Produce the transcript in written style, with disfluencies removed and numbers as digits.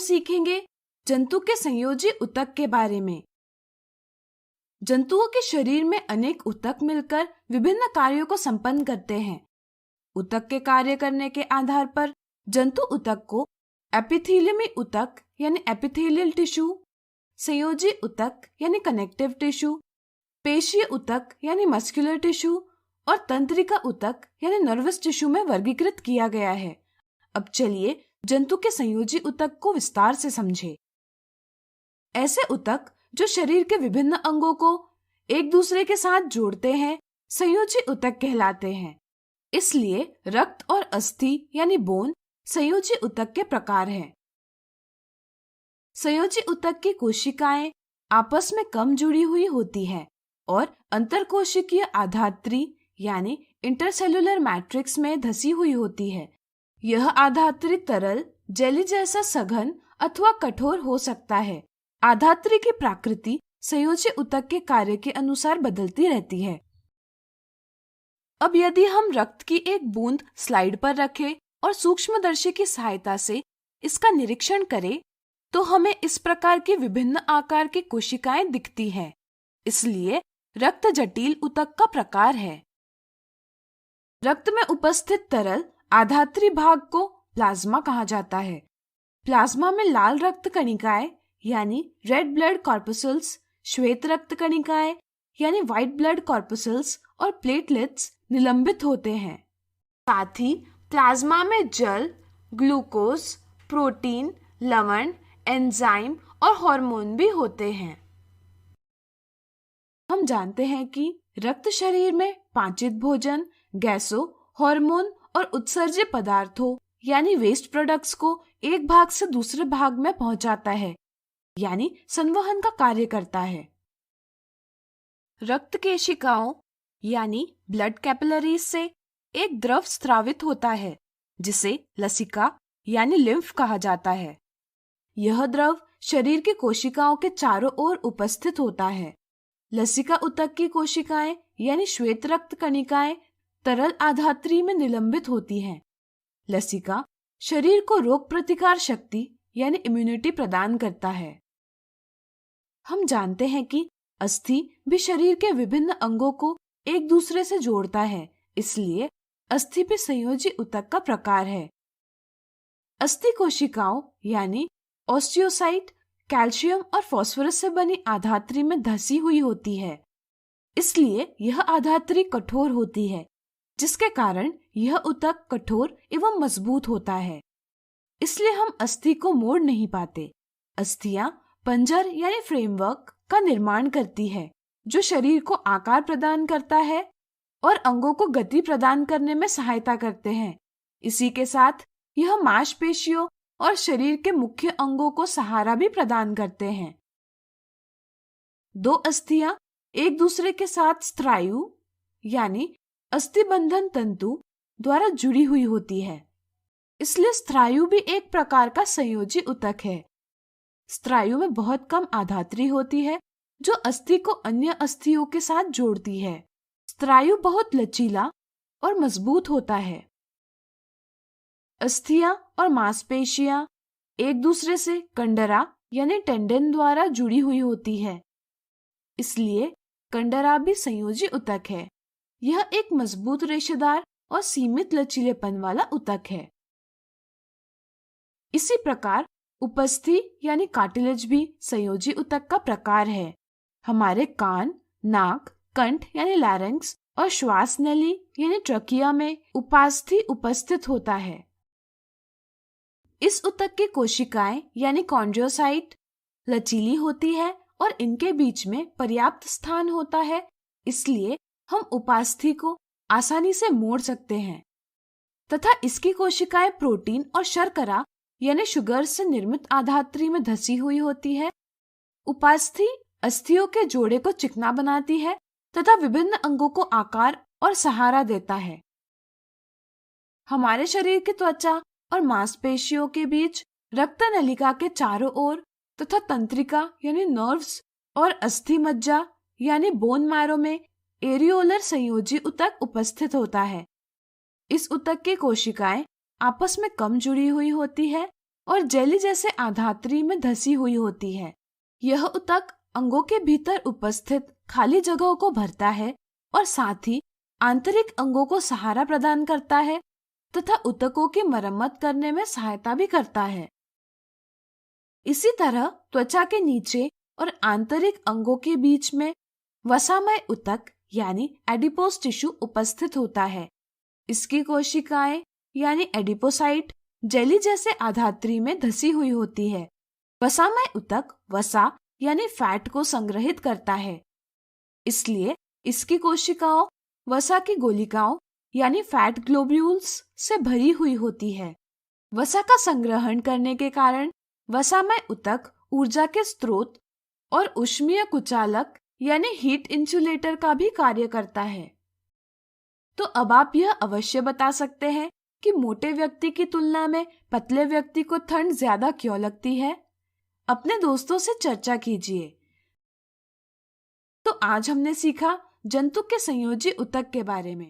सीखेंगे जंतु के संयोजी ऊतक के बारे में। जंतुओं के शरीर में अनेक ऊतक मिलकर विभिन्न कार्यों को संपन्न करते हैं। ऊतक के कार्य करने के आधार पर जंतु ऊतक को एपिथेलियमी ऊतक यानी एपिथेलियल टिश्यू, संयोजी ऊतक यानी कनेक्टिव टिश्यू, पेशीय ऊतक यानी मस्कुलर टिश्यू और तंत्रिका ऊतक यानी नर्वस टिश्यू में वर्गीकृत किया गया है। अब चलिए जंतु के संयोजी ऊतक को विस्तार से समझें। ऐसे ऊतक जो शरीर के विभिन्न अंगों को एक दूसरे के साथ जोड़ते हैं संयोजी ऊतक कहलाते हैं। इसलिए रक्त और अस्थि यानी बोन संयोजी ऊतक के प्रकार हैं। संयोजी ऊतक की कोशिकाएं आपस में कम जुड़ी हुई होती हैं और अंतरकोशिकीय आधात्री यानी इंटरसेल्युलर मैट्रिक्स में धसी हुई होती है। यह आधात्री तरल, जेली जैसा सघन अथवा कठोर हो सकता है। आधात्री की प्रकृति संयोजी ऊतक के कार्य के अनुसार बदलती रहती है। अब यदि हम रक्त की एक बूंद स्लाइड पर रखें और सूक्ष्मदर्शी की सहायता से इसका निरीक्षण करें तो हमें इस प्रकार की विभिन्न आकार की कोशिकाएं दिखती हैं। इसलिए रक्त जटिल ऊतक का प्रकार है। रक्त में उपस्थित तरल आधात्री भाग को प्लाज्मा कहा जाता है। प्लाज्मा में लाल रक्त कणिकाएं यानी रेड ब्लड कॉर्पस्कल्स, श्वेत रक्त कणिकाएं यानी व्हाइट ब्लड कॉर्पस्कल्स और प्लेटलेट्स निलंबित होते हैं। साथ ही प्लाज्मा में जल, ग्लूकोज, प्रोटीन, लवण, एंजाइम और हार्मोन भी होते हैं। हम जानते हैं कि रक्त शरीर में पाचित भोजन, गैसों, हार्मोन और उत्सर्जित पदार्थों यानी वेस्ट प्रोडक्ट्स को एक भाग से दूसरे भाग में पहुंचाता है, यानी संवहन का कार्य करता है। रक्त केशिकाओं यानी ब्लड कैपिलरीज से एक द्रव स्रावित होता है जिसे लसिका यानी लिम्फ कहा जाता है। यह द्रव शरीर की कोशिकाओं के चारों ओर उपस्थित होता है। लसिका ऊतक की कोशिकाएं यानी श्वेत रक्त कणिकाएं तरल आधात्री में निलंबित होती हैं। लसिका शरीर को रोग प्रतिकार शक्ति यानी इम्यूनिटी प्रदान करता है। हम जानते हैं कि अस्थि भी शरीर के विभिन्न अंगों को एक दूसरे से जोड़ता है, इसलिए अस्थि भी संयोजी ऊतक का प्रकार है। अस्थि कोशिकाओं यानी ऑस्टियोसाइट कैल्शियम और फास्फोरस से बनी आधात्री में धसी हुई होती है। इसलिए यह आधात्री कठोर होती है, जिसके कारण यह ऊतक कठोर एवं मजबूत होता है। इसलिए हम अस्थि को मोड़ नहीं पाते। अस्थियां पंजर यानी फ्रेमवर्क का निर्माण करती है जो शरीर को आकार प्रदान करता है और अंगों को गति प्रदान करने में सहायता करते हैं। इसी के साथ यह मांसपेशियों और शरीर के मुख्य अंगों को सहारा भी प्रदान करते हैं। दो अस्थियां एक दूसरे के साथ स्नायु यानी अस्थिबंधन तंतु द्वारा जुड़ी हुई होती है। इसलिए स्नायु भी एक प्रकार का संयोजी ऊतक है। स्नायु में बहुत कम आधात्री होती है जो अस्थि को अन्य अस्थियों के साथ जोड़ती है। स्नायु बहुत लचीला और मजबूत होता है। अस्थियां और मांसपेशियां एक दूसरे से कंडरा यानी टेंडन द्वारा जुड़ी हुई होती है। इसलिए कंडरा भी संयोजी ऊतक है। यह एक मजबूत रेशेदार और सीमित लचीलेपन वाला ऊतक है। इसी प्रकार उपस्थि यानी कार्टिलेज भी संयोजी ऊतक का प्रकार है। हमारे कान, नाक, कंठ यानी लैरिंक्स और श्वास नली यानी ट्रकिया में उपास्थि उपस्थित होता है। इस ऊतक की कोशिकाएं यानी कॉन्ड्रोसाइट लचीली होती है और इनके बीच में पर्याप्त स्थान होता है। इसलिए हम उपास्थि को आसानी से मोड़ सकते हैं तथा इसकी कोशिकाएं प्रोटीन और शर्करा यानी शुगर से निर्मित आधात्री में धसी हुई होती है। उपास्थि अस्थियों के जोड़े को चिकना बनाती है तथा विभिन्न अंगों को आकार और सहारा देता है। हमारे शरीर की त्वचा और मांसपेशियों के बीच रक्त नलिका के चारों ओर तथा तंत्रिका यानी नर्व्स और अस्थि मज्जा यानी बोन मैरो में एरियोलर संयोजी ऊतक उपस्थित होता है। इस ऊतक की कोशिकाएं आपस में कम जुड़ी हुई होती है और जेली जैसे आधात्री में धसी हुई होती है। यह ऊतक अंगों के भीतर उपस्थित खाली जगहों को भरता है और साथ ही आंतरिक अंगों को सहारा प्रदान करता है तथा ऊतकों की मरम्मत करने में सहायता भी करता है। इसी तरह त्वचा के नीचे और आंतरिक अंगों के बीच में वसामय ऊतक यानी एडिपोस टिश्यू उपस्थित होता है। इसकी कोशिकाएं यानी एडिपोसाइट जेली जैसे आधात्री में धसी हुई होती है। वसामय ऊतक वसा यानी फैट को संग्रहित करता है, इसलिए इसकी कोशिकाओं वसा की गोलिकाओं यानी फैट ग्लोब्यूल्स से भरी हुई होती है। वसा का संग्रहण करने के कारण वसामय ऊतक ऊर्जा के स्रोत और ऊष्मीय कुचालक यानी हीट इंसुलेटर का भी कार्य करता है। तो अब आप यह अवश्य बता सकते हैं कि मोटे व्यक्ति की तुलना में पतले व्यक्ति को ठंड ज्यादा क्यों लगती है? अपने दोस्तों से चर्चा कीजिए। तो आज हमने सीखा जंतु के संयोजी ऊतक के बारे में।